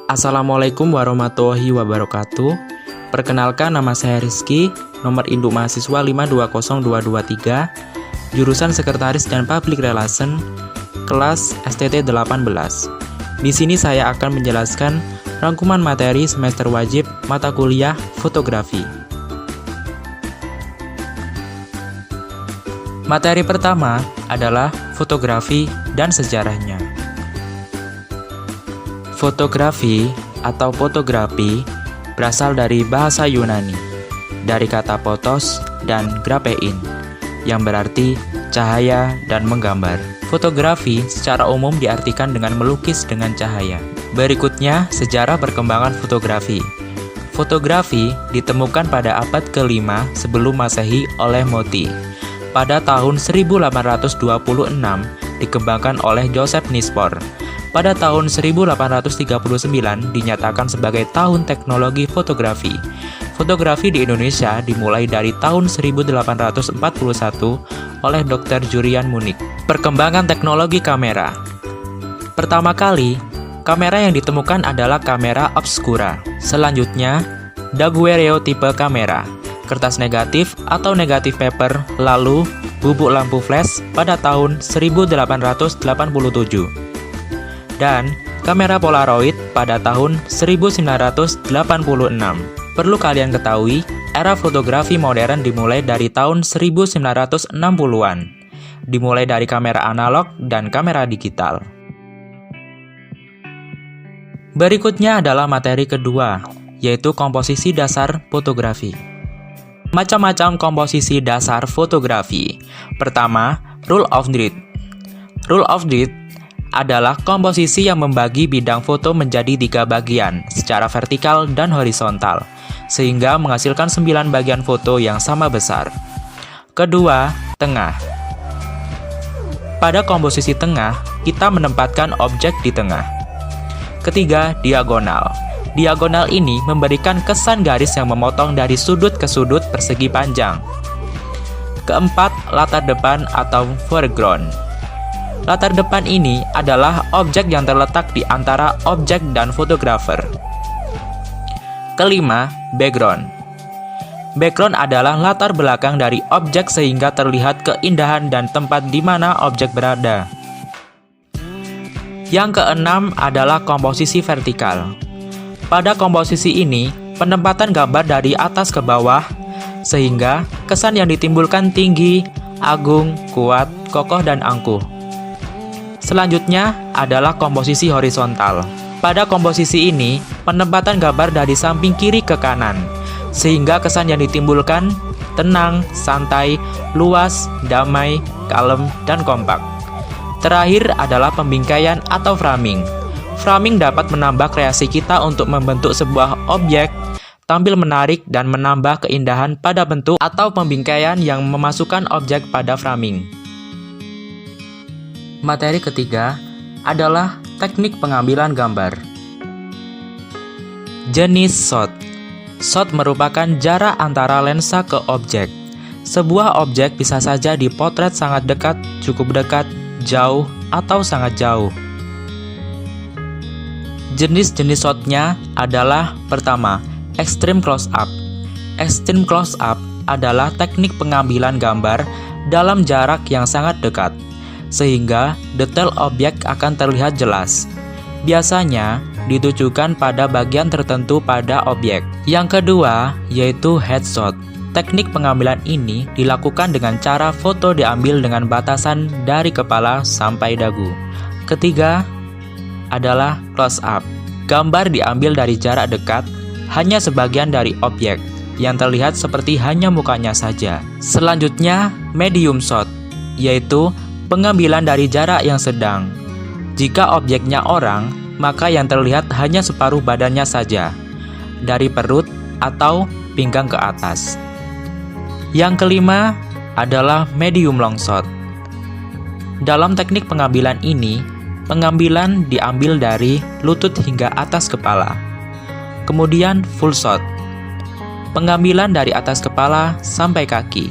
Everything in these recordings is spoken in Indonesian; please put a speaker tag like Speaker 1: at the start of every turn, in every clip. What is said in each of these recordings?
Speaker 1: Assalamualaikum warahmatullahi wabarakatuh. Perkenalkan, nama saya Rizky, nomor induk mahasiswa 520223, jurusan Sekretaris dan Public Relation, kelas STT 18. Di sini saya akan menjelaskan rangkuman materi semester wajib mata kuliah fotografi. Materi pertama adalah fotografi dan sejarahnya. Fotografi atau fotografi berasal dari bahasa Yunani, dari kata photos dan grapein, yang berarti cahaya dan menggambar. Fotografi secara umum diartikan dengan melukis dengan cahaya. Berikutnya, sejarah perkembangan fotografi. Fotografi ditemukan pada abad ke-5 sebelum Masehi oleh Motti. Pada tahun 1826 dikembangkan oleh Joseph Nispor. Pada tahun 1839 dinyatakan sebagai tahun teknologi fotografi. Fotografi di Indonesia dimulai dari tahun 1841 oleh Dr. Jurian Munich. Perkembangan teknologi kamera. Pertama kali, kamera yang ditemukan adalah kamera obscura. Selanjutnya, daguerreotipe kamera, kertas negatif atau negatif paper, lalu bubuk lampu flash pada tahun 1887. Dan kamera Polaroid pada tahun 1986. Perlu kalian ketahui, era fotografi modern dimulai dari tahun 1960-an. Dimulai dari kamera analog dan kamera digital. Berikutnya adalah materi kedua, yaitu komposisi dasar fotografi. Macam-macam komposisi dasar fotografi. Pertama, rule of thirds. Rule of thirds adalah komposisi yang membagi bidang foto menjadi 3 bagian secara vertikal dan horizontal, sehingga menghasilkan 9 bagian foto yang sama besar. Kedua, tengah. Pada komposisi tengah, kita menempatkan objek di tengah. Ketiga, diagonal. Diagonal ini memberikan kesan garis yang memotong dari sudut ke sudut persegi panjang. Keempat, latar depan atau foreground. Latar depan ini adalah objek yang terletak di antara objek dan fotografer. Kelima, background. Background adalah latar belakang dari objek sehingga terlihat keindahan dan tempat di mana objek berada. Yang keenam adalah komposisi vertikal. Pada komposisi ini, penempatan gambar dari atas ke bawah, sehingga kesan yang ditimbulkan tinggi, agung, kuat, kokoh, dan angkuh. Selanjutnya adalah komposisi horizontal. Pada komposisi ini, penempatan gambar dari samping kiri ke kanan, sehingga kesan yang ditimbulkan tenang, santai, luas, damai, kalem, dan kompak. Terakhir adalah pembingkaian atau framing. Framing dapat menambah kreasi kita untuk membentuk sebuah objek, tampil menarik dan menambah keindahan pada bentuk atau pembingkaian yang memasukkan objek pada framing. Materi ketiga adalah teknik pengambilan gambar. Jenis shot. Shot merupakan jarak antara lensa ke objek. Sebuah objek bisa saja dipotret sangat dekat, cukup dekat, jauh, atau sangat jauh. Jenis-jenis shotnya adalah pertama, extreme close-up. Extreme close-up adalah teknik pengambilan gambar dalam jarak yang sangat dekat, sehingga detail objek akan terlihat jelas. Biasanya ditujukan pada bagian tertentu pada objek. Yang kedua, yaitu headshot. Teknik pengambilan ini dilakukan dengan cara foto diambil dengan batasan dari kepala sampai dagu. Ketiga adalah close up. Gambar diambil dari jarak dekat, hanya sebagian dari objek, yang terlihat seperti hanya mukanya saja. Selanjutnya, medium shot, yaitu pengambilan dari jarak yang sedang. Jika objeknya orang, maka yang terlihat hanya separuh badannya saja, dari perut atau pinggang ke atas. Yang kelima adalah medium long shot. Dalam teknik pengambilan ini, pengambilan diambil dari lutut hingga atas kepala. Kemudian full shot, pengambilan dari atas kepala sampai kaki.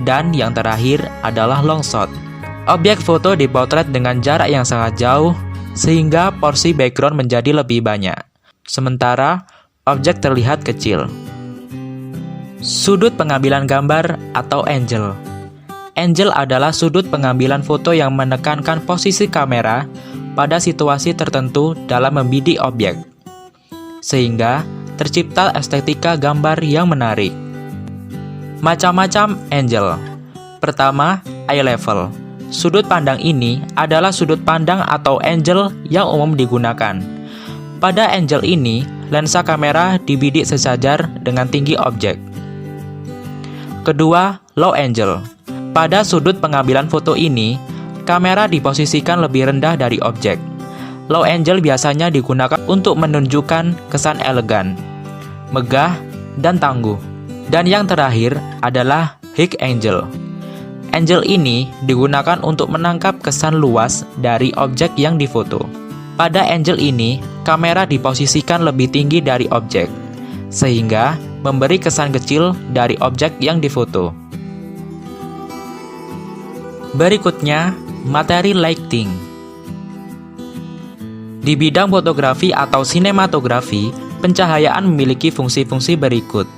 Speaker 1: Dan yang terakhir adalah long shot. Objek foto dipotret dengan jarak yang sangat jauh, sehingga porsi background menjadi lebih banyak. sementara objek terlihat kecil. Sudut pengambilan gambar atau angle. Angle adalah sudut pengambilan foto yang menekankan posisi kamera pada situasi tertentu dalam membidik objek, sehingga tercipta estetika gambar yang menarik. Macam-macam angle. Pertama, eye level. Sudut pandang ini adalah sudut pandang atau angle yang umum digunakan. Pada angle ini, lensa kamera dibidik sejajar dengan tinggi objek. Kedua, low angle. Pada sudut pengambilan foto ini, kamera diposisikan lebih rendah dari objek. Low angle biasanya digunakan untuk menunjukkan kesan elegan, megah, dan tangguh. Dan yang terakhir adalah high angle. Angle ini digunakan untuk menangkap kesan luas dari objek yang difoto. Pada angle ini, kamera diposisikan lebih tinggi dari objek, sehingga memberi kesan kecil dari objek yang difoto. Berikutnya, materi lighting. Di bidang fotografi atau sinematografi, pencahayaan memiliki fungsi-fungsi berikut.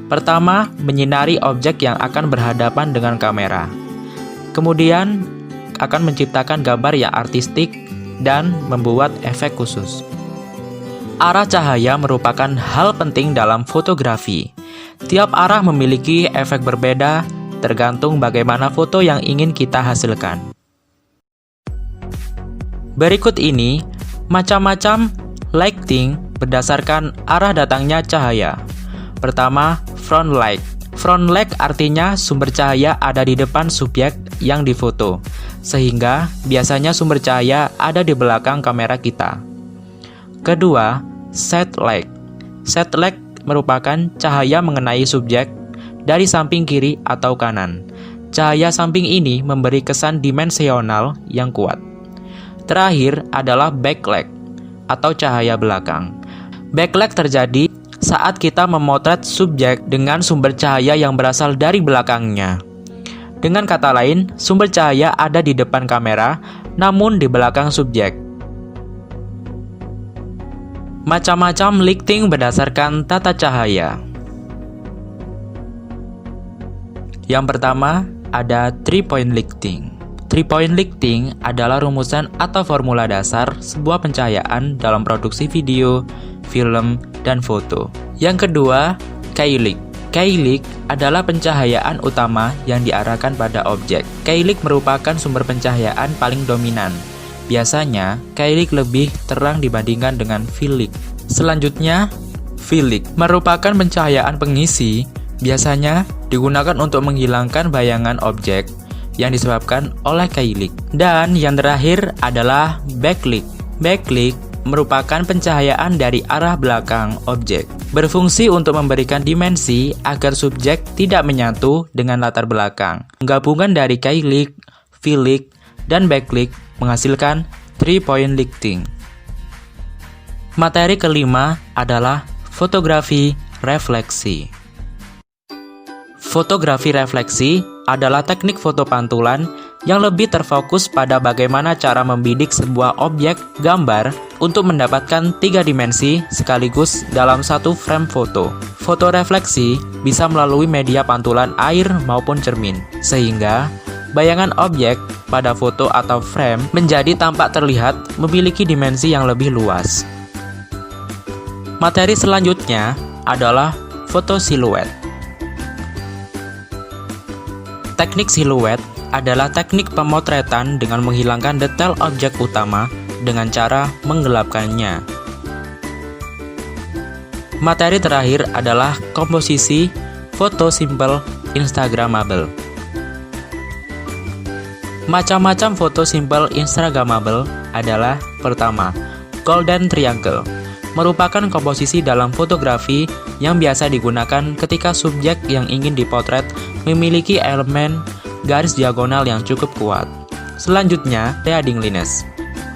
Speaker 1: Pertama, menyinari objek yang akan berhadapan dengan kamera. Kemudian, akan menciptakan gambar yang artistik dan membuat efek khusus. Arah cahaya merupakan hal penting dalam fotografi. Tiap arah memiliki efek berbeda, tergantung bagaimana foto yang ingin kita hasilkan. Berikut ini, macam-macam lighting berdasarkan arah datangnya cahaya. Pertama, front light. Front light artinya sumber cahaya ada di depan subjek yang difoto, sehingga biasanya sumber cahaya ada di belakang kamera kita. Kedua, side light. Side light merupakan cahaya mengenai subjek dari samping kiri atau kanan. Cahaya samping ini memberi kesan dimensional yang kuat. Terakhir adalah backlight atau cahaya belakang. Backlight terjadi saat kita memotret subjek dengan sumber cahaya yang berasal dari belakangnya. Dengan kata lain, sumber cahaya ada di depan kamera, namun di belakang subjek. Macam-macam lighting berdasarkan tata cahaya. Yang pertama, ada 3-point lighting. 3-point lighting adalah rumusan atau formula dasar sebuah pencahayaan dalam produksi video, film, dan foto. Yang kedua, keylight. Keylight adalah pencahayaan utama yang diarahkan pada objek. Keylight merupakan sumber pencahayaan paling dominan. Biasanya, keylight lebih terang dibandingkan dengan fill light. Selanjutnya, fill light merupakan pencahayaan pengisi, biasanya digunakan untuk menghilangkan bayangan objek yang disebabkan oleh keylight. Dan yang terakhir adalah backlight. Backlight merupakan pencahayaan dari arah belakang objek. Berfungsi untuk memberikan dimensi agar subjek tidak menyatu dengan latar belakang. Gabungan dari keylight, fill light, dan backlight menghasilkan 3-point lighting. Materi kelima adalah fotografi refleksi. Fotografi refleksi adalah teknik foto pantulan yang lebih terfokus pada bagaimana cara membidik sebuah objek gambar untuk mendapatkan 3 dimensi sekaligus dalam satu frame foto. Foto refleksi bisa melalui media pantulan air maupun cermin, sehingga bayangan objek pada foto atau frame menjadi tampak terlihat memiliki dimensi yang lebih luas. Materi selanjutnya adalah foto siluet. Teknik siluet adalah teknik pemotretan dengan menghilangkan detail objek utama dengan cara menggelapkannya. Materi terakhir adalah komposisi foto simple instagramable. Macam-macam foto simple instagramable adalah pertama, golden triangle. Merupakan komposisi dalam fotografi yang biasa digunakan ketika subjek yang ingin dipotret memiliki elemen garis diagonal yang cukup kuat. Selanjutnya, leading lines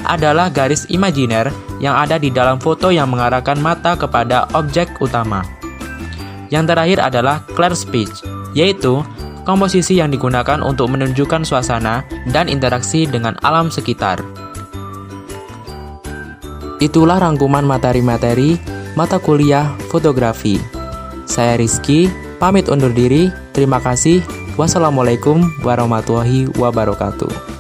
Speaker 1: adalah garis imajiner yang ada di dalam foto yang mengarahkan mata kepada objek utama. Yang terakhir adalah clear speech, yaitu komposisi yang digunakan untuk menunjukkan suasana dan interaksi dengan alam sekitar.
Speaker 2: Itulah rangkuman materi-materi mata kuliah fotografi. Saya Rizky, pamit undur diri. Terima kasih. Wassalamualaikum warahmatullahi wabarakatuh.